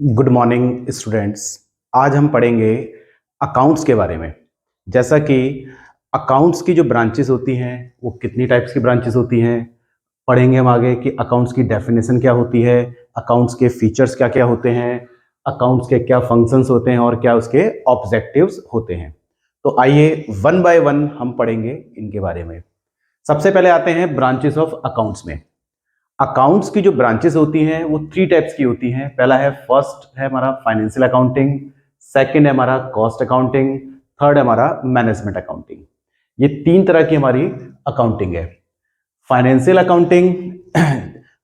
Good morning students. आज हम पढ़ेंगे अकाउंट्स के बारे में। जैसा कि अकाउंट्स की जो ब्रांचेस होती हैं वो कितनी टाइप्स की ब्रांचेस होती हैं, पढ़ेंगे हम आगे कि अकाउंट्स की डेफिनेशन क्या होती है, अकाउंट्स के फीचर्स क्या क्या होते हैं, अकाउंट्स के क्या फंक्शंस होते हैं और क्या उसके ऑब्जेक्टिव्स होते हैं। तो आइए वन बाय वन हम पढ़ेंगे इनके बारे में। सबसे पहले आते हैं ब्रांचेस ऑफ अकाउंट्स में। अकाउंट्स की जो ब्रांचेस होती हैं वो थ्री टाइप्स की होती हैं। पहला है, फर्स्ट है हमारा फाइनेंशियल अकाउंटिंग, सेकंड है हमारा कॉस्ट अकाउंटिंग, थर्ड है हमारा मैनेजमेंट अकाउंटिंग। ये तीन तरह की हमारी अकाउंटिंग है। फाइनेंशियल अकाउंटिंग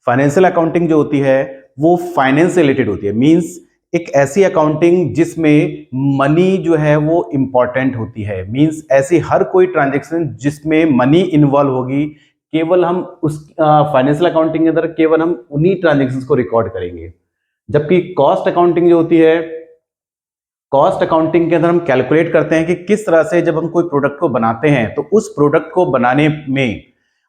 फाइनेंशियल अकाउंटिंग जो होती है वो फाइनेंस से रिलेटेड होती है। मींस एक ऐसी अकाउंटिंग जिसमें मनी जो है वो इंपॉर्टेंट होती है। मींस ऐसी हर कोई ट्रांजैक्शन जिसमें मनी इन्वॉल्व होगी, केवल हम उस फाइनेंशियल अकाउंटिंग के अंदर केवल हम उन्हीं ट्रांजैक्शंस को रिकॉर्ड करेंगे। जबकि कॉस्ट अकाउंटिंग जो होती है, कॉस्ट अकाउंटिंग के अंदर हम कैलकुलेट करते हैं कि किस तरह से जब हम कोई प्रोडक्ट को बनाते हैं तो उस प्रोडक्ट को बनाने में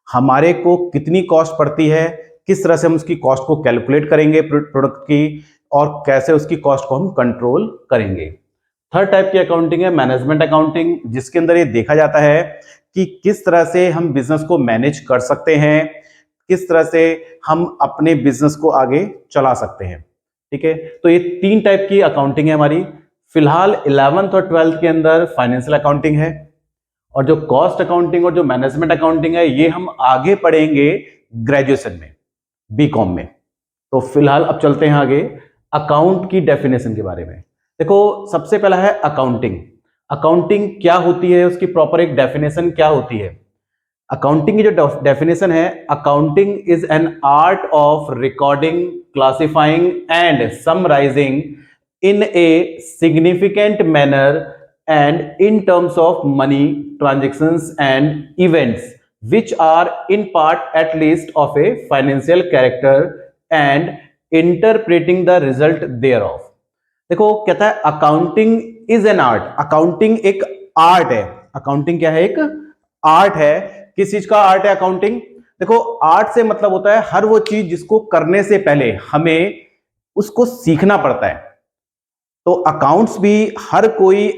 हमारे को कितनी कॉस्ट पड़ती है, किस तरह से हम उसकी कॉस्ट को कैलकुलेट करेंगे प्रोडक्ट की, और कैसे उसकी कॉस्ट को हम कंट्रोल करेंगे। थर्ड टाइप की अकाउंटिंग है मैनेजमेंट अकाउंटिंग, जिसके अंदर ये देखा जाता है कि किस तरह से हम बिजनेस को मैनेज कर सकते हैं, किस तरह से हम अपने बिजनेस को आगे चला सकते हैं। ठीक है, तो ये तीन टाइप की अकाउंटिंग है हमारी। फिलहाल 11th और 12th के अंदर फाइनेंशियल अकाउंटिंग है, और जो कॉस्ट अकाउंटिंग और जो मैनेजमेंट अकाउंटिंग है ये हम आगे पढ़ेंगे ग्रेजुएशन में, बीकॉम में। तो फिलहाल अब चलते हैं आगे अकाउंट की डेफिनेशन के बारे में। देखो, सबसे पहला है अकाउंटिंग। अकाउंटिंग क्या होती है, उसकी प्रॉपर एक डेफिनेशन क्या होती है। अकाउंटिंग की जो डेफिनेशन है, accounting is an art of recording, classifying and summarizing in a significant manner and in terms of money transactions and events which are in part at least of a financial character and interpreting the result thereof। देखो, कहता है accounting is an art. Accounting एक art है। Accounting क्या है? एक art है। किस चीज का आर्ट है अकाउंटिंग? देखो, आर्ट से मतलब होता है हर वो चीज जिसको करने से पहले हमें उसको सीखना पड़ता है। तो अकाउंट्स भी हर कोई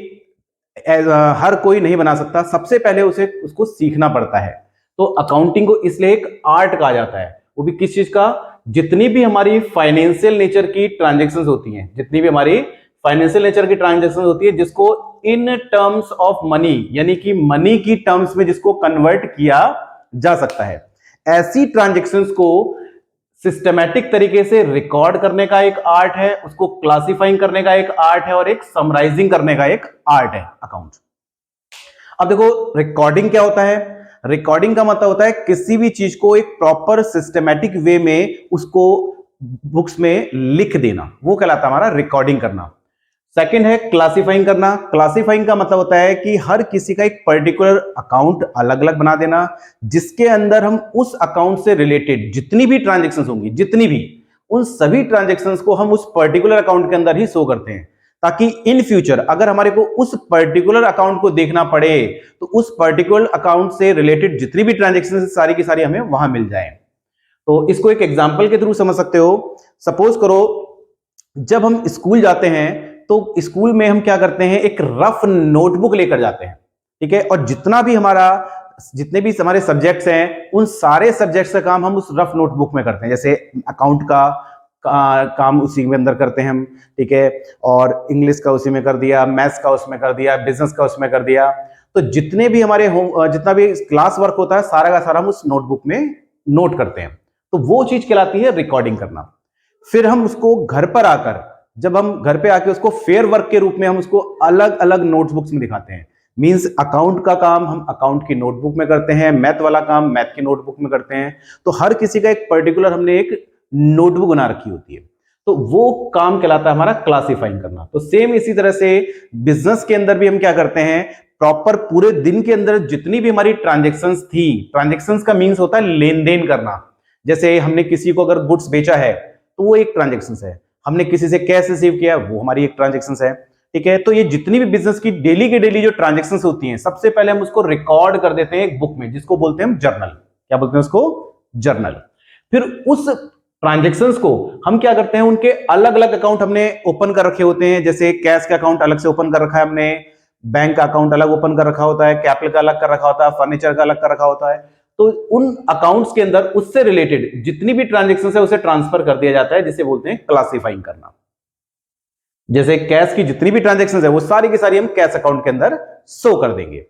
नहीं बना सकता, सबसे पहले उसको सीखना पड़ता है। तो अकाउंटिंग को इसलिए एक आर्ट कहा जाता है। वो भी किस चीज का? जितनी भी हमारी फाइनेंशियल नेचर की ट्रांजैक्शंस होती हैं, जितनी भी हमारी फाइनेंशियल नेचर की ट्रांजैक्शंस होती है जिसको इन टर्म्स ऑफ मनी, यानी कि मनी की टर्म्स में जिसको कन्वर्ट किया जा सकता है, ऐसी ट्रांजैक्शंस को सिस्टमैटिक तरीके से रिकॉर्ड करने का एक आर्ट है, उसको क्लासिफाइंग करने का एक आर्ट है, और एक समराइजिंग करने का एक आर्ट है अकाउंट। अब देखो, रिकॉर्डिंग क्या होता है? रिकॉर्डिंग का मतलब होता है किसी भी चीज को एक प्रॉपर सिस्टमैटिक वे में उसको बुक्स में लिख देना, वो कहलाता है हमारा रिकॉर्डिंग करना। सेकंड है क्लासिफाइंग करना। क्लासिफाइंग का मतलब होता है कि हर किसी का एक पर्टिकुलर अकाउंट अलग अलग बना देना, जिसके अंदर हम उस अकाउंट से रिलेटेड जितनी भी ट्रांजैक्शंस होंगी, जितनी भी, उन सभी ट्रांजैक्शंस को हम उस पर्टिकुलर अकाउंट के अंदर ही शो करते हैं, ताकि इन फ्यूचर अगर हमारे को उस पर्टिकुलर अकाउंट को देखना पड़े तो उस पर्टिकुलर अकाउंट से रिलेटेड जितनी भी ट्रांजैक्शन सारी की सारी हमें वहां मिल जाए। तो इसको एक एग्जाम्पल के थ्रू समझ सकते हो। सपोज करो, जब हम स्कूल जाते हैं तो स्कूल में हम क्या करते हैं, एक रफ नोटबुक लेकर जाते हैं। ठीक है, और जितने भी हमारे सब्जेक्ट्स हैं उन सारे सब्जेक्ट्स का काम हम उस रफ नोटबुक में करते हैं। जैसे अकाउंट का काम उसी में अंदर करते हैं हम, ठीक है, और इंग्लिश का उसी में कर दिया, मैथ्स का उसमें कर दिया, बिजनेस का उसमें कर दिया। तो जितने भी हमारे जितना भी क्लास वर्क होता है सारा का सारा हम उस नोटबुक में नोट करते हैं। तो वो चीज कहलाती है रिकॉर्डिंग करना। फिर हम उसको घर पर आकर, जब हम घर पे आके उसको फेयर वर्क के रूप में हम उसको अलग अलग नोटबुक्स में दिखाते हैं। मींस अकाउंट का काम हम अकाउंट की नोटबुक में करते हैं, मैथ वाला काम मैथ की नोटबुक में करते हैं। तो हर किसी का एक पर्टिकुलर हमने एक नोटबुक बना रखी होती है, तो वो काम कहलाता है हमारा क्लासिफाइंग करना। तो सेम इसी तरह से बिजनेस के अंदर भी हम क्या करते हैं, प्रॉपर पूरे दिन के अंदर जितनी भी हमारी ट्रांजेक्शन्स थी, ट्रांजेक्शन्स का मीन्स होता है लेन देन करना। जैसे हमने किसी को अगर गुड्स बेचा है तो वो एक ट्रांजेक्शन है, हमने किसी से कैश रिसीव किया वो हमारी एक ट्रांजेक्शन है। ठीक है, तो ये जितनी भी बिजनेस की डेली के डेली जो ट्रांजेक्शंस होती हैं, सबसे पहले हम उसको रिकॉर्ड कर देते हैं एक बुक में, जिसको बोलते हैं जर्नल। क्या बोलते हैं उसको? जर्नल। फिर उस ट्रांजेक्शन्स को हम क्या करते हैं, उनके अलग अलग अकाउंट हमने ओपन कर रखे होते हैं। जैसे कैश का अकाउंट अलग से ओपन कर रखा है हमने, बैंक का अकाउंट अलग ओपन कर रखा होता है, कैपिटल का अलग कर रखा होता है, फर्नीचर का अलग कर रखा होता है। तो उन अकाउंट्स के अंदर उससे रिलेटेड जितनी भी ट्रांजेक्शन है उसे ट्रांसफर कर दिया जाता है, जिसे बोलते हैं क्लासिफाइंग करना। जैसे कैश की जितनी भी ट्रांजेक्शन है वो सारी की सारी हम कैश अकाउंट के अंदर शो कर देंगे।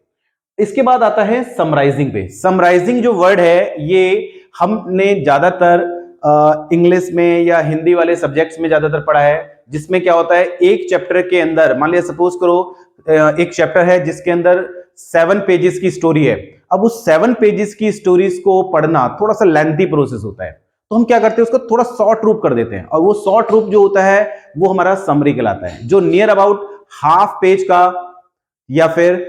इसके बाद आता है समराइजिंग पे। समराइजिंग जो वर्ड है ये हमने ज्यादातर इंग्लिश में या हिंदी वाले सब्जेक्ट्स में ज्यादातर पढ़ा है, जिसमें क्या होता है, एक चैप्टर के अंदर मान लिया सपोज करो एक चैप्टर है जिसके अंदर 7 पेजेस की स्टोरी है। अब उस 7 पेजेस की स्टोरीज को पढ़ना थोड़ा सा लेंथी प्रोसेस होता है, तो हम क्या करते हैं उसको थोड़ा शॉर्ट रूप कर देते हैं, और वो शॉर्ट रूप जो होता है वो हमारा समरी कहलाता है, जो नियर अबाउट हाफ पेज का या फिर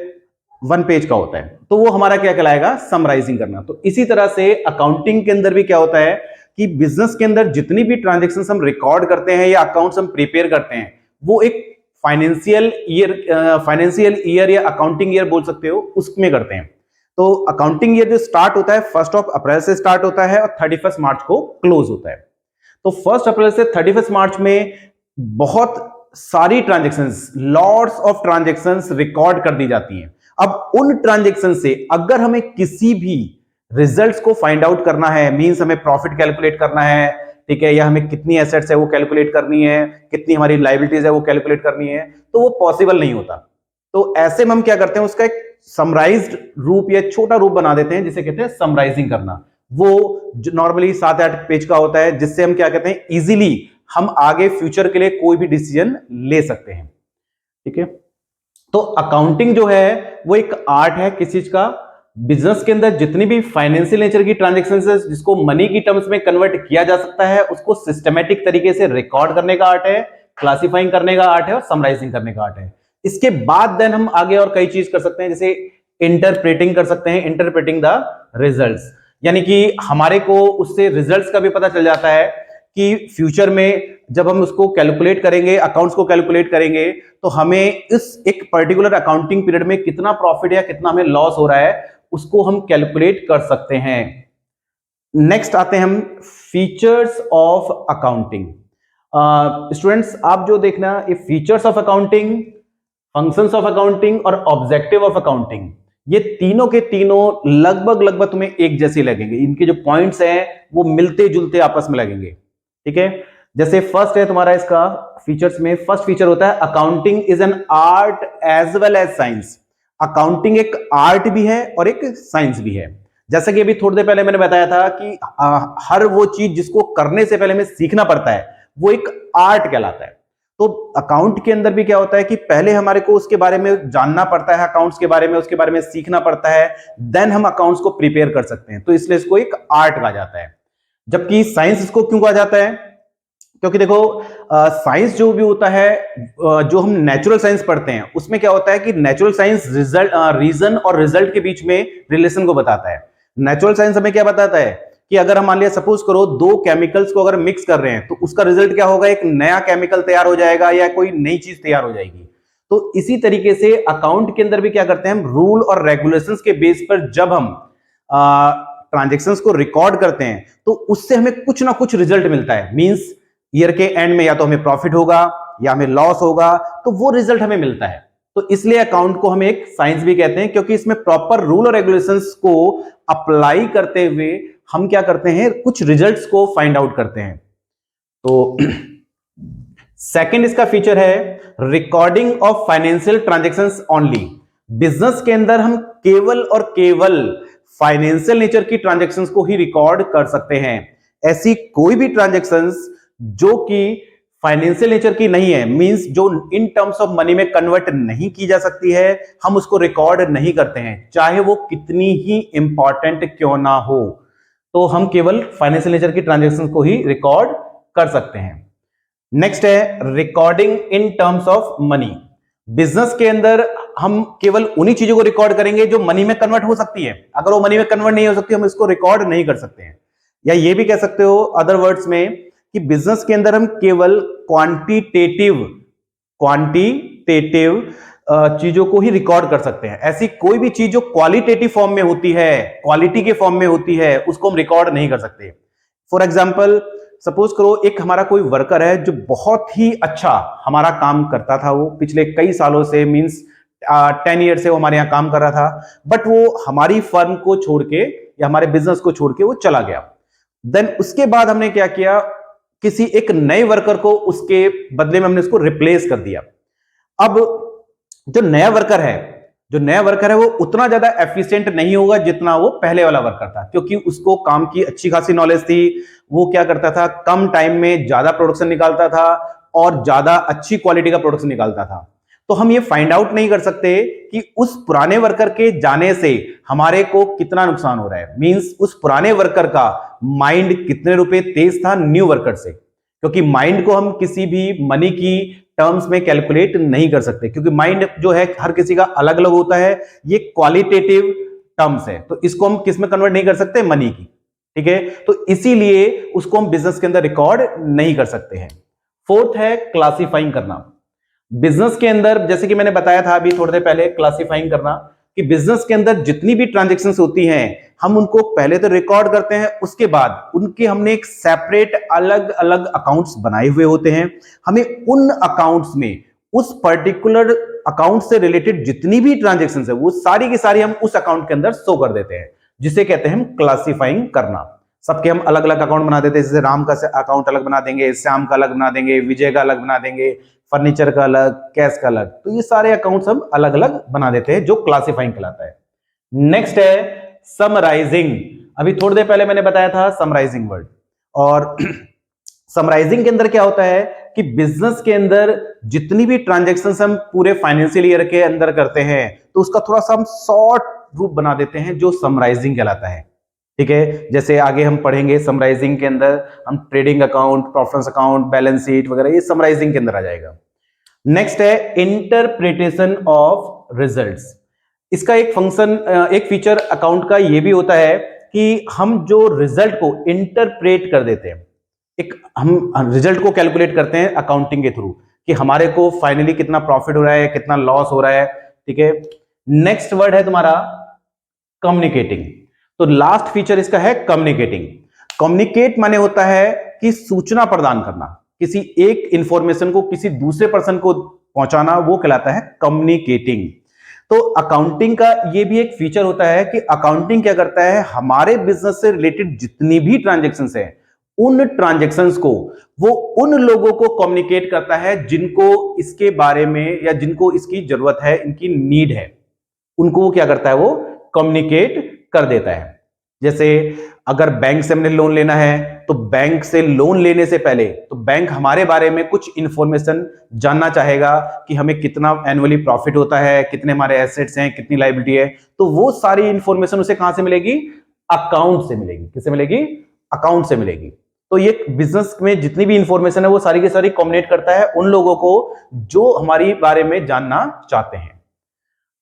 1 पेज का होता है। तो वो हमारा क्या कहलाएगा, समराइजिंग करना। तो इसी तरह से अकाउंटिंग के अंदर भी क्या होता है कि बिजनेस के अंदर जितनी भी ट्रांजेक्शन हम रिकॉर्ड करते हैं या अकाउंट्स हम प्रिपेयर करते हैं, वो एक फाइनेंशियल ईयर या अकाउंटिंग ईयर बोल सकते हो, उसमें करते हैं। तो अकाउंटिंग ईयर जो स्टार्ट होता है 1 अप्रैल से स्टार्ट होता है और 31 मार्च को क्लोज होता है। तो 1 अप्रैल से 31 मार्च में बहुत सारी transactions, lots of transactions record कर दी जाती हैं। अब उन ट्रांजेक्शन से अगर हमें किसी भी रिजल्ट्स को फाइंड आउट करना है, मींस हमें प्रॉफिट कैलकुलेट करना है, ठीक है, या हमें कितनी एसेट्स है वो कैलकुलेट करनी है, कितनी हमारी लायबिलिटीज है वो कैलकुलेट करनी है, तो वो पॉसिबल नहीं होता। तो ऐसे में हम क्या करते हैं, उसका एक समराइज्ड रूप या छोटा रूप बना देते हैं, जिसे कहते हैं समराइजिंग करना। वो नॉर्मली 7-8 पेज का होता है, जिससे हम क्या कहते हैं, इजीली हम आगे फ्यूचर के लिए कोई भी डिसीजन ले सकते हैं। ठीक है, तो अकाउंटिंग जो है वो एक आर्ट है किस चीज का, बिजनेस के अंदर जितनी भी फाइनेंशियल नेचर की ट्रांजैक्शंस है जिसको मनी की टर्म्स में कन्वर्ट किया जा सकता है, उसको सिस्टमैटिक तरीके से रिकॉर्ड करने का आर्ट है, क्लासिफाइंग करने का आर्ट है और समराइजिंग करने का आर्ट है। इसके बाद देन हम आगे और कई चीज कर सकते हैं, जैसे इंटरप्रेटिंग कर सकते हैं, इंटरप्रेटिंग द रिजल्ट्स, यानी कि हमारे को उससे रिजल्ट्स का भी पता चल जाता है कि फ्यूचर में जब हम उसको कैलकुलेट करेंगे, अकाउंट्स को कैलकुलेट करेंगे, तो हमें इस एक पर्टिकुलर अकाउंटिंग पीरियड में कितना प्रॉफिट या कितना हमें लॉस हो रहा है उसको हम कैलकुलेट कर सकते हैं। नेक्स्ट आते हैं हम फीचर्स ऑफ अकाउंटिंग। स्टूडेंट्स आप जो देखना, ये features of accounting, functions of accounting और ऑब्जेक्टिव ऑफ अकाउंटिंग, ये तीनों के तीनों लगभग तुम्हें एक जैसे लगेंगे। इनके जो पॉइंट्स हैं वो मिलते जुलते आपस में लगेंगे। ठीक है, जैसे फर्स्ट है तुम्हारा इसका फीचर्स में, फर्स्ट फीचर होता है accounting is an art as well as science. Accounting एक आर्ट भी है और एक साइंस भी है। जैसा कि अभी थोड़ी देर पहले मैंने बताया था कि हर वो चीज जिसको करने से पहले हमें सीखना पड़ता है वो एक आर्ट कहलाता है। तो अकाउंट के अंदर भी क्या होता है कि पहले हमारे को उसके बारे में जानना पड़ता है, अकाउंट्स के बारे में, उसके बारे में सीखना पड़ता है, देन हम अकाउंट्स को प्रिपेयर कर सकते हैं। तो इसलिए इसको एक आर्ट कहा जाता है। जबकि साइंस इसको क्यों कहा जाता है, क्योंकि देखो साइंस जो भी होता है, जो हम नेचुरल साइंस पढ़ते हैं उसमें क्या होता है कि नेचुरल साइंस रीजन और रिजल्ट के बीच में रिलेशन को बताता है। नेचुरल साइंस हमें क्या बताता है कि अगर हम मान लिया सपोज करो 2 केमिकल्स को अगर मिक्स कर रहे हैं तो उसका रिजल्ट क्या होगा, एक नया केमिकल तैयार हो जाएगा या कोई नई चीज तैयार हो जाएगी। तो इसी तरीके से अकाउंट के अंदर भी क्या करते हैं हम, रूल और रेगुलेशंस के बेस पर जब हम ट्रांजेक्शंस को रिकॉर्ड करते हैं तो उससे हमें कुछ ना कुछ रिजल्ट मिलता है। मींस ईयर के एंड में या तो हमें प्रॉफिट होगा या हमें लॉस होगा, तो वो रिजल्ट हमें मिलता है। तो इसलिए अकाउंट को हम एक साइंस भी कहते हैं, क्योंकि इसमें प्रॉपर रूल और रेगुलेशंस को अप्लाई करते हुए हम क्या करते हैं, कुछ रिजल्ट्स को फाइंड आउट करते हैं। तो सेकंड इसका फीचर है recording of financial transactions only. Business के अंदर हम केवल और केवल फाइनेंशियल नेचर की ट्रांजैक्शंस को ही रिकॉर्ड कर सकते हैं। ऐसी कोई भी ट्रांजैक्शंस जो कि फाइनेंशियल नेचर की नहीं है, मींस जो इन टर्म्स ऑफ मनी में कन्वर्ट नहीं की जा सकती है, हम उसको रिकॉर्ड नहीं करते हैं, चाहे वो कितनी ही इंपॉर्टेंट क्यों ना हो। तो हम केवल फाइनेंशियल नेचर की ट्रांजैक्शंस को ही रिकॉर्ड कर सकते हैं। नेक्स्ट है recording in terms of money. Business के अंदर हम केवल उन्हीं चीजों को रिकॉर्ड करेंगे जो मनी में कन्वर्ट हो सकती है। अगर वो मनी में कन्वर्ट नहीं हो सकती, हम इसको रिकॉर्ड नहीं कर सकते हैं। या ये भी कह सकते हो अदर वर्ड्स में कि बिजनेस के अंदर हम केवल क्वांटिटेटिव चीजों को ही रिकॉर्ड कर सकते हैं। ऐसी कोई भी चीज जो क्वालिटेटिव फॉर्म में होती है, क्वालिटी के फॉर्म में होती है, उसको हम रिकॉर्ड नहीं कर सकते। फॉर एग्जाम्पल सपोज करो एक हमारा कोई वर्कर है जो बहुत ही अच्छा हमारा काम करता था, वो पिछले कई सालों से मींस 10 ईयर से वो हमारे यहाँ काम कर रहा था, बट वो हमारी फर्म को छोड़ के या हमारे बिजनेस को छोड़ के वो चला गया। देन उसके बाद हमने क्या किया, किसी एक नए वर्कर को उसके बदले में हमने उसको रिप्लेस कर दिया। अब जो नया वर्कर है वो उतना ज्यादा एफिशिएंट नहीं होगा जितना वो पहले वाला वर्कर था, क्योंकि उसको काम की अच्छी खासी नॉलेज थी। वो क्या करता था, कम टाइम में ज्यादा प्रोडक्शन निकालता था और ज्यादा अच्छी क्वालिटी का प्रोडक्शन निकालता था। तो हम ये फाइंड आउट नहीं कर सकते कि उस पुराने वर्कर के जाने से हमारे को कितना नुकसान हो रहा है, मींस उस पुराने वर्कर का माइंड कितने रुपए तेज था न्यू वर्कर से, क्योंकि माइंड को हम किसी भी मनी की टर्म्स में कैलकुलेट नहीं कर सकते, क्योंकि माइंड जो है हर किसी का अलग अलग होता है। ये क्वालिटेटिव टर्म्स है, तो इसको हम किस में कन्वर्ट नहीं कर सकते, मनी की। ठीक है, तो इसीलिए उसको हम बिजनेस के अंदर रिकॉर्ड नहीं कर सकते हैं। फोर्थ है क्लासिफाइंग करना। बिजनेस के अंदर जैसे कि मैंने बताया था अभी थोड़ी देर पहले, क्लासिफाइंग करना कि बिजनेस के अंदर जितनी भी ट्रांजैक्शंस होती हैं हम उनको पहले तो रिकॉर्ड करते हैं, उसके बाद उनके हमने एक सेपरेट अलग अलग अकाउंट्स बनाए हुए होते हैं। हमें उन अकाउंट्स में उस पर्टिकुलर अकाउंट से रिलेटेड जितनी भी ट्रांजैक्शंस है वो सारी की सारी हम उस अकाउंट के अंदर शो कर देते हैं, जिसे कहते हैं हम क्लासिफाइंग करना। सबके हम अलग अलग अकाउंट बना देते हैं, जैसे राम का अकाउंट अलग बना देंगे, श्याम का अलग बना देंगे, विजय का अलग बना देंगे, फर्नीचर का अलग, कैश का अलग। तो ये सारे अकाउंट्स हम अलग अलग बना देते हैं, जो क्लासिफाइंग कहलाता है। नेक्स्ट है समराइजिंग। अभी थोड़ी देर पहले मैंने बताया था समराइजिंग वर्ड, और समराइजिंग के अंदर क्या होता है कि बिजनेस के अंदर जितनी भी ट्रांजैक्शंस हम पूरे फाइनेंशियल ईयर के अंदर करते हैं तो उसका थोड़ा सा हम शॉर्ट रूप बना देते हैं, जो समराइजिंग कहलाता है। ठीक है, जैसे आगे हम पढ़ेंगे समराइजिंग के अंदर हम trading account, profit account, balance sheet वगैरह, ये समराइजिंग के अंदर आ जाएगा। नेक्स्ट है इंटरप्रिटेशन ऑफ रिजल्ट्स। इसका एक फंक्शन, एक फीचर अकाउंट का ये भी होता है कि हम जो रिजल्ट को इंटरप्रेट कर देते हैं, एक हम रिजल्ट को कैलकुलेट करते हैं अकाउंटिंग के थ्रू कि हमारे को फाइनली कितना प्रॉफिट हो रहा है, कितना लॉस हो रहा है। ठीक है, नेक्स्ट वर्ड है तुम्हारा कम्युनिकेटिंग। तो लास्ट फीचर इसका है कम्युनिकेटिंग। कम्युनिकेट माने होता है कि सूचना प्रदान करना, किसी एक इंफॉर्मेशन को किसी दूसरे पर्सन को पहुंचाना, वो कहलाता है कम्युनिकेटिंग। तो अकाउंटिंग का ये भी एक फीचर होता है कि अकाउंटिंग क्या करता है, हमारे बिजनेस से रिलेटेड जितनी भी ट्रांजैक्शंस हैं उन ट्रांजैक्शंस को वो उन लोगों को कम्युनिकेट करता है जिनको इसके बारे में या जिनको इसकी जरूरत है, इनकी नीड है, उनको वो क्या करता है, वो कम्युनिकेट कर देता है। जैसे अगर बैंक से हमने लोन लेना है तो बैंक से लोन लेने से पहले तो बैंक हमारे बारे में कुछ इंफॉर्मेशन जानना चाहेगा कि हमें कितना एनुअली प्रॉफिट होता है, कितने हमारे एसेट्स हैं, कितनी लायबिलिटी है। तो वो सारी इंफॉर्मेशन उसे कहां से मिलेगी, अकाउंट से मिलेगी। किससे मिलेगी, अकाउंट से मिलेगी। तो ये बिजनेस में जितनी भी इंफॉर्मेशन है वो सारी की सारी कम्युनिकेट करता है उन लोगों को जो हमारी बारे में जानना चाहते हैं।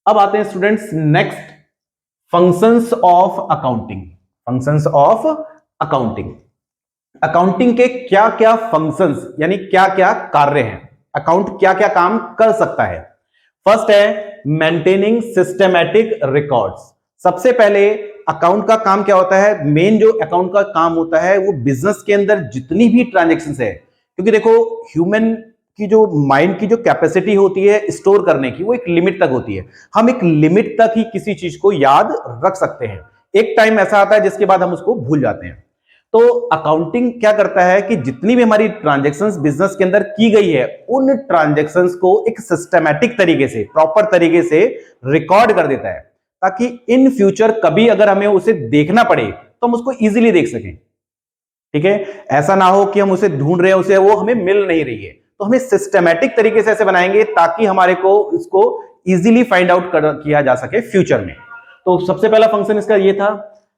अब आते हैं students next, functions of accounting. Functions of accounting, accounting के क्या क्या फंक्शंस यानी क्या क्या कार्य हैं, अकाउंट क्या क्या काम कर सकता है। फर्स्ट है मेंटेनिंग सिस्टमैटिक रिकॉर्ड्स। सबसे पहले अकाउंट का काम क्या होता है, मेन जो अकाउंट का काम होता है वो बिजनेस के अंदर जितनी भी ट्रांजैक्शंस है, क्योंकि देखो ह्यूमन की जो माइंड की जो कैपेसिटी होती है स्टोर करने की वो एक लिमिट तक होती है। हम एक लिमिट तक ही किसी चीज को याद रख सकते हैं, एक टाइम ऐसा आता है जिसके बाद हम उसको भूल जाते हैं। तो अकाउंटिंग क्या करता है कि जितनी भी हमारी ट्रांजैक्शंस बिजनेस के अंदर की गई है उन ट्रांजैक्शंस को एक सिस्टमैटिक तरीके से, प्रॉपर तरीके से रिकॉर्ड कर देता है, ताकि इन फ्यूचर कभी अगर हमें उसे देखना पड़े तो हम उसको इजीली देख सकें। ठीक है, ऐसा ना हो कि हम उसे ढूंढ रहे हैं, उसे वो हमें मिल नहीं रही है, तो हमें सिस्टमैटिक तरीके से ऐसे बनाएंगे ताकि हमारे को इसको इजीली फाइंड आउट किया जा सके फ्यूचर में। तो सबसे पहला फंक्शन इसका ये था।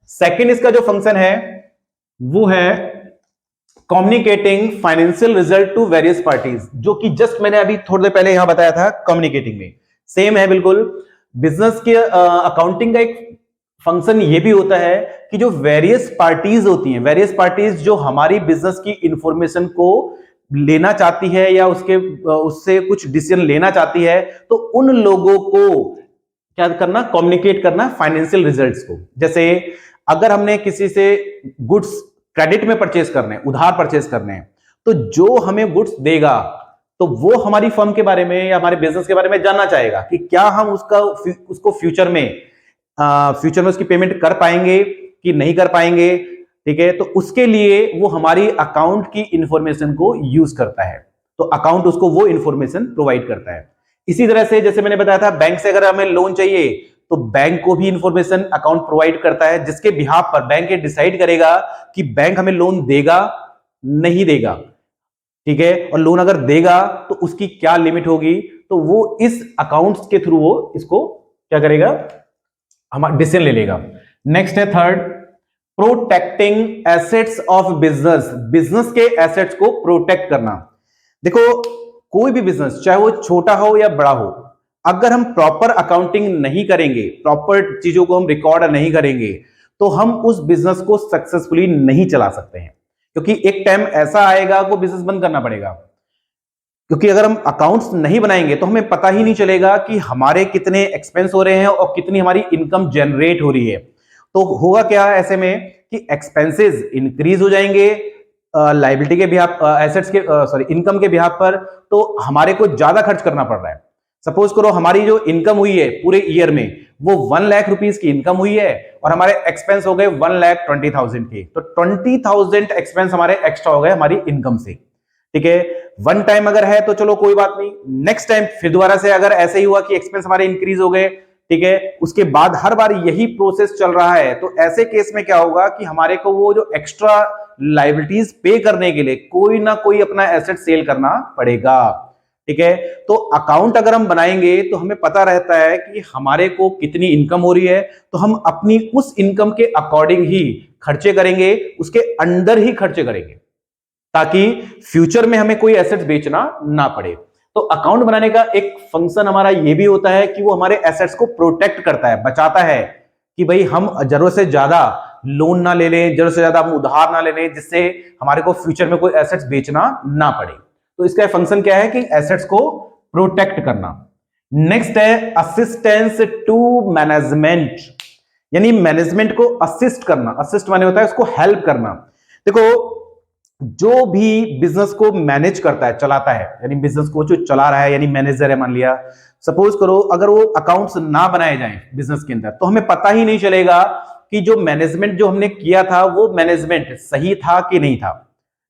सेकंड इसका जो फंक्शन है वो है communicating financial result to various parties, जो कि जस्ट मैंने अभी थोड़ी देर पहले यहां बताया था। कम्युनिकेटिंग में सेम है बिल्कुल। बिजनेस के अकाउंटिंग का एक फंक्शन ये भी होता है कि जो वेरियस पार्टीज होती हैं, वेरियस पार्टीज जो हमारी बिजनेस की इंफॉर्मेशन को लेना चाहती है या उससे कुछ डिसीजन लेना चाहती है, तो उन लोगों को क्या करना, कम्युनिकेट करना फाइनेंशियल रिजल्ट्स को। जैसे अगर हमने किसी से गुड्स क्रेडिट में परचेज करने हैं, उधार परचेज करने हैं, तो जो हमें गुड्स देगा तो वो हमारी फर्म के बारे में या हमारे बिजनेस के बारे में जानना चाहेगा कि क्या हम उसको फ्यूचर में उसकी पेमेंट कर पाएंगे कि नहीं कर पाएंगे। ठीक है, तो उसके लिए वो हमारी अकाउंट की इंफॉर्मेशन को यूज करता है, तो अकाउंट उसको वो इंफॉर्मेशन प्रोवाइड करता है। इसी तरह से जैसे मैंने बताया था, बैंक से अगर हमें लोन चाहिए तो बैंक को भी इंफॉर्मेशन अकाउंट प्रोवाइड करता है, जिसके बिहाफ पर बैंक ये डिसाइड करेगा कि बैंक हमें लोन देगा नहीं देगा। ठीक है, और लोन अगर देगा तो उसकी क्या लिमिट होगी, तो वो इस अकाउंट्स के थ्रू वो इसको क्या करेगा, हमारा डिसीजन ले लेगा। नेक्स्ट है third, protecting assets of business. Business के एसेट्स को प्रोटेक्ट करना। देखो, कोई भी बिजनेस चाहे वो छोटा हो या बड़ा हो, अगर हम प्रॉपर अकाउंटिंग नहीं करेंगे, प्रॉपर चीजों को हम रिकॉर्ड नहीं करेंगे, तो हम उस बिजनेस को सक्सेसफुली नहीं चला सकते हैं, क्योंकि एक टाइम ऐसा आएगा को बिजनेस बंद करना पड़ेगा। क्योंकि अगर हम अकाउंट्स नहीं बनाएंगे तो हमें पता ही नहीं चलेगा कि हमारे कितने एक्सपेंस हो रहे हैं और कितनी हमारी इनकम जनरेट हो रही है। तो होगा क्या ऐसे में कि एक्सपेंसेस इंक्रीज हो जाएंगे लायबिलिटी के बिहाफ, एसेट्स के इनकम के बिहाफ पर, तो हमारे को ज्यादा खर्च करना पड़ रहा है। सपोज करो हमारी जो इनकम हुई है पूरे ईयर में वो 1 लाख रुपीस की इनकम हुई है और हमारे एक्सपेंस हो गए 1,20,000 के, तो 20,000 एक्सपेंस हमारे एक्स्ट्रा हो गए हमारी इनकम से। ठीक है, वन टाइम अगर है तो चलो कोई बात नहीं, नेक्स्ट टाइम फिर दोबारा से अगर ऐसे ही हुआ कि एक्सपेंस हमारे इंक्रीज हो गए, ठीक है, उसके बाद हर बार यही प्रोसेस चल रहा है, तो ऐसे केस में क्या होगा कि हमारे को वो जो एक्स्ट्रा लायबिलिटीज पे करने के लिए कोई ना कोई अपना एसेट सेल करना पड़ेगा। ठीक है, तो अकाउंट अगर हम बनाएंगे तो हमें पता रहता है कि हमारे को कितनी इनकम हो रही है, तो हम अपनी उस इनकम के अकॉर्डिंग ही खर्चे करेंगे, उसके अंदर ही खर्चे करेंगे, ताकि फ्यूचर में हमें कोई एसेट्स बेचना ना पड़े। तो अकाउंट बनाने का एक फंक्शन हमारा ये भी होता है कि वो हमारे एसेट्स को प्रोटेक्ट करता है, बचाता है, कि भाई हम जरूरत से ज्यादा लोन ना ले लें, जरूरत से ज्यादा हम उधार ना ले लें, जिससे हमारे को फ्यूचर में कोई एसेट्स बेचना ना पड़े। तो इसका फंक्शन क्या है कि एसेट्स को प्रोटेक्ट करना। नेक्स्ट है असिस्टेंस टू मैनेजमेंट, यानी मैनेजमेंट को असिस्ट करना। असिस्ट माने होता है उसको हेल्प करना। देखो, जो भी बिजनेस को मैनेज करता है, चलाता है, यानी बिजनेस को जो चला रहा है, यानी मैनेजर है मान लिया, सपोज करो अगर वो अकाउंट्स ना बनाए जाएं बिजनेस के अंदर, तो हमें पता ही नहीं चलेगा कि जो मैनेजमेंट जो हमने किया था वो मैनेजमेंट सही था कि नहीं था।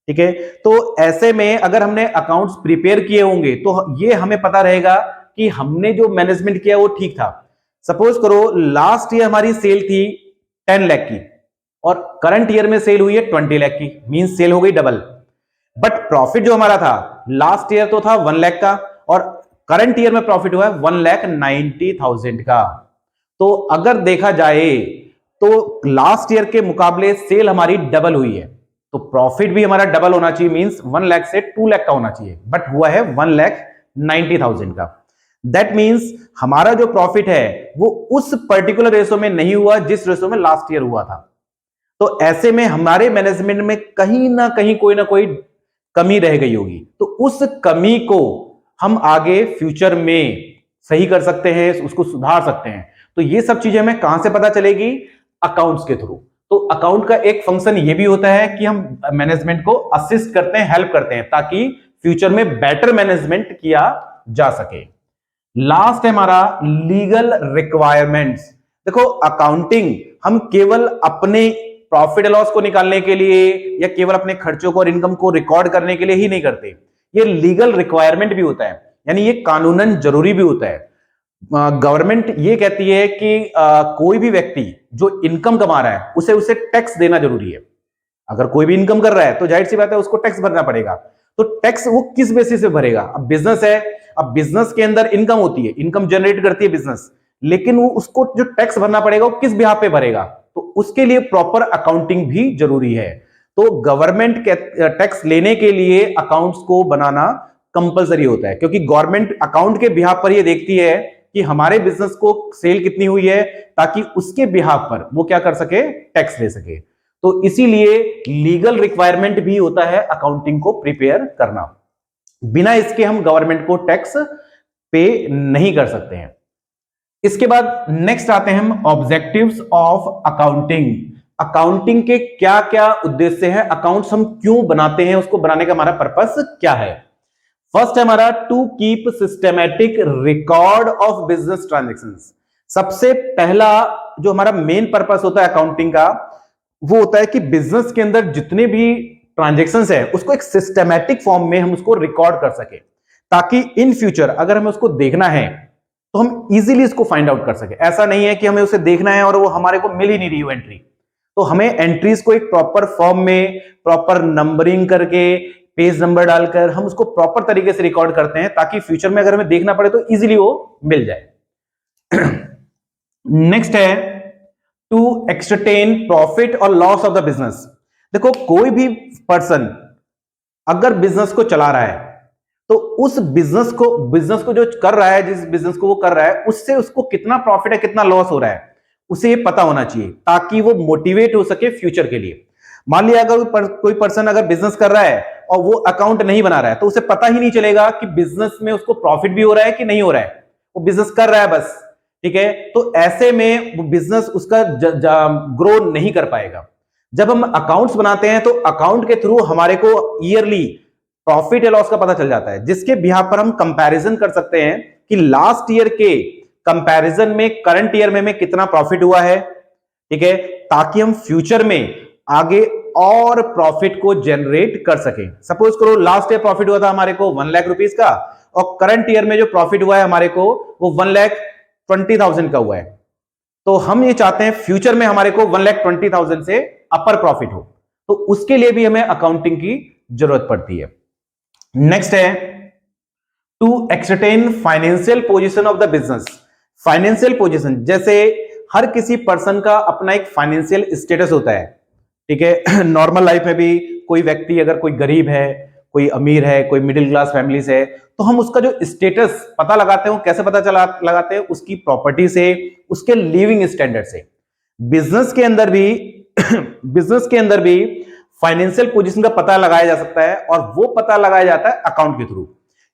ठीक है, तो ऐसे में अगर हमने अकाउंट्स प्रिपेयर किए होंगे तो ये हमें पता रहेगा कि हमने जो मैनेजमेंट किया वो ठीक था। सपोज करो लास्ट ईयर हमारी सेल थी 10 लाख की और करंट ईयर में सेल हुई है 20 लाख की, मींस सेल हो गई डबल, बट प्रॉफिट जो हमारा था लास्ट ईयर तो था 1 लाख का और करंट ईयर में प्रॉफिट हुआ है 1,90,000 का। तो अगर देखा जाए तो लास्ट ईयर के मुकाबले सेल हमारी डबल हुई है, तो प्रॉफिट भी हमारा डबल होना चाहिए, मींस 1 लाख से 2 लाख का होना चाहिए, बट हुआ है 1,90,000 का। दैट मींस हमारा जो प्रॉफिट है वो उस पर्टिकुलर रेशो में नहीं हुआ जिस रेशो में लास्ट ईयर हुआ था। तो ऐसे में हमारे मैनेजमेंट में कहीं ना कहीं कोई ना कोई कमी रह गई होगी, तो उस कमी को हम आगे फ्यूचर में सही कर सकते हैं, उसको सुधार सकते हैं। तो ये सब चीजें हमें कहां से पता चलेगी? अकाउंट्स के थ्रू। तो अकाउंट का एक फंक्शन ये भी होता है कि हम मैनेजमेंट को असिस्ट करते हैं, हेल्प करते हैं, ताकि फ्यूचर में बेटर मैनेजमेंट किया जा सके। लास्ट है हमारा लीगल रिक्वायरमेंट्स। देखो, अकाउंटिंग हम केवल अपने प्रॉफिट लॉस को निकालने के लिए या केवल अपने खर्चों को और इनकम को रिकॉर्ड करने के लिए ही नहीं करते, ये लीगल रिक्वायरमेंट भी होता है, यानी ये कानूनन जरूरी भी होता है। गवर्नमेंट ये कहती है कि कोई भी व्यक्ति जो इनकम कमा रहा है उसे टैक्स देना जरूरी है। अगर कोई भी इनकम कर रहा है तो जाहिर सी बात है उसको टैक्स भरना पड़ेगा। तो टैक्स वो किस बेसिस पे भरेगा? अब बिजनेस है, अब बिजनेस के अंदर इनकम होती है, इनकम जनरेट करती है बिजनेस, लेकिन वो उसको जो टैक्स भरना पड़ेगा वो किस बिहाफ पे भरेगा? तो उसके लिए प्रॉपर अकाउंटिंग भी जरूरी है। तो गवर्नमेंट टैक्स लेने के लिए अकाउंट्स को बनाना कंपलसरी होता है, क्योंकि गवर्नमेंट अकाउंट के बिहाफ पर ये देखती है कि हमारे बिजनेस को सेल कितनी हुई है, ताकि उसके बिहाफ पर वो क्या कर सके, टैक्स ले सके। तो इसीलिए लीगल रिक्वायरमेंट भी होता है अकाउंटिंग को प्रिपेयर करना। बिना इसके हम गवर्नमेंट को टैक्स पे नहीं कर सकते हैं। इसके बाद नेक्स्ट आते हैं हम ऑब्जेक्टिव्स ऑफ अकाउंटिंग। अकाउंटिंग के क्या क्या उद्देश्य हैं, अकाउंट्स हम क्यों बनाते हैं, उसको बनाने का हमारा पर्पस क्या है। फर्स्ट है हमारा to keep systematic record of business transactions. सबसे पहला जो हमारा मेन पर्पस होता है अकाउंटिंग का, वो होता है कि बिजनेस के अंदर जितने भी ट्रांजेक्शंस है उसको एक सिस्टमैटिक फॉर्म में हम उसको रिकॉर्ड कर सके, ताकि इन फ्यूचर अगर हमें उसको देखना है तो हम इजीली इसको फाइंड आउट कर सके। ऐसा नहीं है कि हमें उसे देखना है और वो हमारे को मिल ही नहीं रही वो एंट्री, तो हमें एंट्रीज को एक प्रॉपर फॉर्म में प्रॉपर नंबरिंग करके पेज नंबर डालकर हम उसको प्रॉपर तरीके से रिकॉर्ड करते हैं, ताकि फ्यूचर में अगर हमें देखना पड़े तो इजीली वो मिल जाए। नेक्स्ट है टू एक्सटेन प्रॉफिट और लॉस ऑफ द बिजनेस। देखो कोई भी पर्सन अगर बिजनेस को चला रहा है तो उस बिजनेस को जो कर रहा है, जिस बिजनेस को वो कर रहा है, उससे उसको कितना प्रॉफिट है कितना लॉस हो रहा है उसे ये पता होना चाहिए, ताकि वो मोटिवेट हो सके फ्यूचर के लिए। मान लिया अगर कोई पर्सन अगर बिजनेस कर रहा है और वो अकाउंट नहीं बना रहा है तो उसे पता ही नहीं चलेगा कि बिजनेस में उसको प्रॉफिट भी हो रहा है कि नहीं हो रहा है, वो बिजनेस कर रहा है बस, ठीक है। तो ऐसे में वो बिजनेस उसका ग्रो नहीं कर पाएगा। जब हम अकाउंट्स बनाते हैं तो अकाउंट के थ्रू हमारे को ईयरली प्रॉफिट या लॉस का पता चल जाता है, जिसके बिहाफ पर हम कंपैरिजन कर सकते हैं कि लास्ट ईयर के कंपैरिजन में करंट ईयर में कितना प्रॉफिट हुआ है, ठीक है, ताकि हम फ्यूचर में आगे और प्रॉफिट को जनरेट कर सकें। सपोज करो लास्ट ईयर प्रॉफिट हुआ था हमारे को 1 लाख रुपीस का, और करंट ईयर में जो प्रॉफिट हुआ है हमारे को वो 1,20,000 का हुआ है, तो हम ये चाहते हैं फ्यूचर में हमारे को 1,20,000 से अपर प्रॉफिट हो, तो उसके लिए भी हमें अकाउंटिंग की जरूरत पड़ती है। नेक्स्ट है to ascertain financial position of the business. Financial position, जैसे हर किसी पर्सन का अपना एक फाइनेंशियल स्टेटस होता है, ठीक है। नॉर्मल लाइफ में भी कोई व्यक्ति अगर कोई गरीब है, कोई अमीर है, कोई मिडिल क्लास फैमिली से है, तो हम उसका जो स्टेटस पता लगाते हैं, कैसे पता लगाते हैं, उसकी प्रॉपर्टी से, उसके लिविंग स्टैंडर्ड से। बिजनेस के अंदर भी फाइनेंशियल पोजीशन का पता लगाया जा सकता है, और वो पता लगाया जाता है अकाउंट के थ्रू।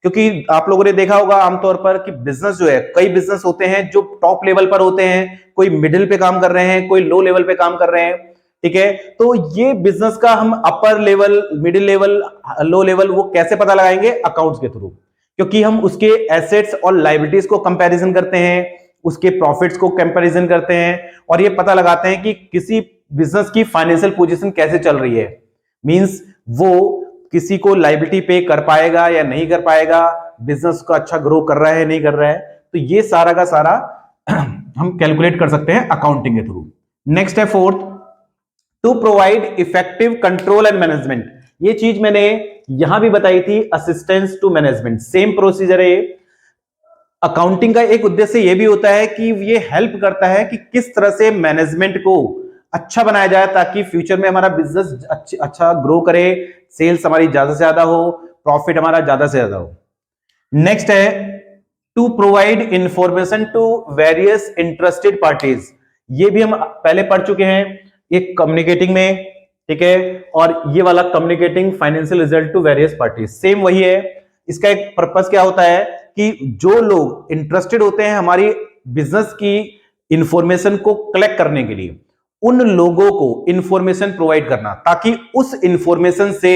क्योंकि आप लोगों ने देखा होगा आमतौर पर कि बिजनेस जो है, कई बिजनेस होते हैं जो टॉप लेवल पर होते हैं, कोई मिडिल पे काम कर रहे हैं, कोई लो लेवल पे काम कर रहे हैं, ठीक है। तो ये बिजनेस का हम upper level, middle level, low level वो कैसे पता लगाएंगे? अकाउंट्स के थ्रू, क्योंकि हम उसके एसेट्स और लायबिलिटीज को कंपैरिजन करते हैं, उसके प्रॉफिट्स को कंपैरिजन करते हैं, और ये पता लगाते हैं कि किसी बिजनेस की फाइनेंशियल पोजीशन कैसे चल रही है। मींस वो किसी को लायबिलिटी पे कर पाएगा या नहीं कर पाएगा, बिजनेस का अच्छा ग्रो कर रहा है नहीं कर रहा है, तो ये सारा का सारा हम कैलकुलेट कर सकते हैं अकाउंटिंग के थ्रू। नेक्स्ट है fourth, to provide effective control and management. ये चीज मैंने यहां भी बताई थी, assistance to management, same procedure है। अकाउंटिंग का एक उद्देश्य ये भी होता है कि ये हेल्प करता है कि किस तरह से मैनेजमेंट को अच्छा बनाया जाए, ताकि फ्यूचर में हमारा बिजनेस अच्छा ग्रो करे, सेल्स हमारी ज्यादा से ज्यादा हो, प्रॉफिट हमारा ज्यादा से ज्यादा हो। नेक्स्ट है to provide information to various interested parties. ये भी हम पहले पढ़ चुके हैं, एक कम्युनिकेटिंग में, ठीक है, और ये वाला communicating financial result to various parties, same वही है। इसका एक पर्पस क्या होता है कि जो लोग इंटरेस्टेड होते हैं हमारी बिजनेस की इंफॉर्मेशन को कलेक्ट करने के लिए, उन लोगों को इंफॉर्मेशन प्रोवाइड करना, ताकि उस इंफॉर्मेशन से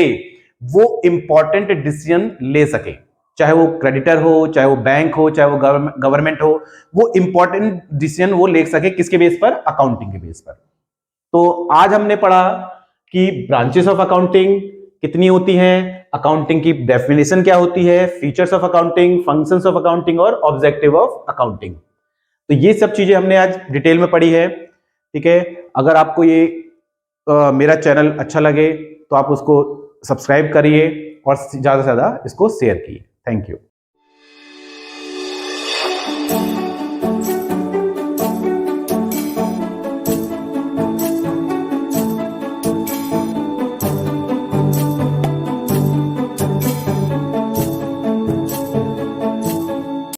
वो इंपॉर्टेंट डिसीजन ले सके, चाहे वो क्रेडिटर हो, चाहे वो बैंक हो, चाहे वो गवर्नमेंट हो, वो इंपॉर्टेंट डिसीजन वो ले सके, किसके बेस पर? अकाउंटिंग के बेस पर। तो आज हमने पढ़ा कि ब्रांचेस ऑफ अकाउंटिंग कितनी होती हैं, अकाउंटिंग की डेफिनेशन क्या होती है, features of accounting, functions of accounting और ऑब्जेक्टिव ऑफ अकाउंटिंग। तो ये सब चीजें हमने आज डिटेल में पढ़ी है, ठीक है। अगर आपको ये मेरा चैनल अच्छा लगे तो आप उसको सब्सक्राइब करिए और ज्यादा से ज्यादा इसको शेयर कीजिए। Thank you.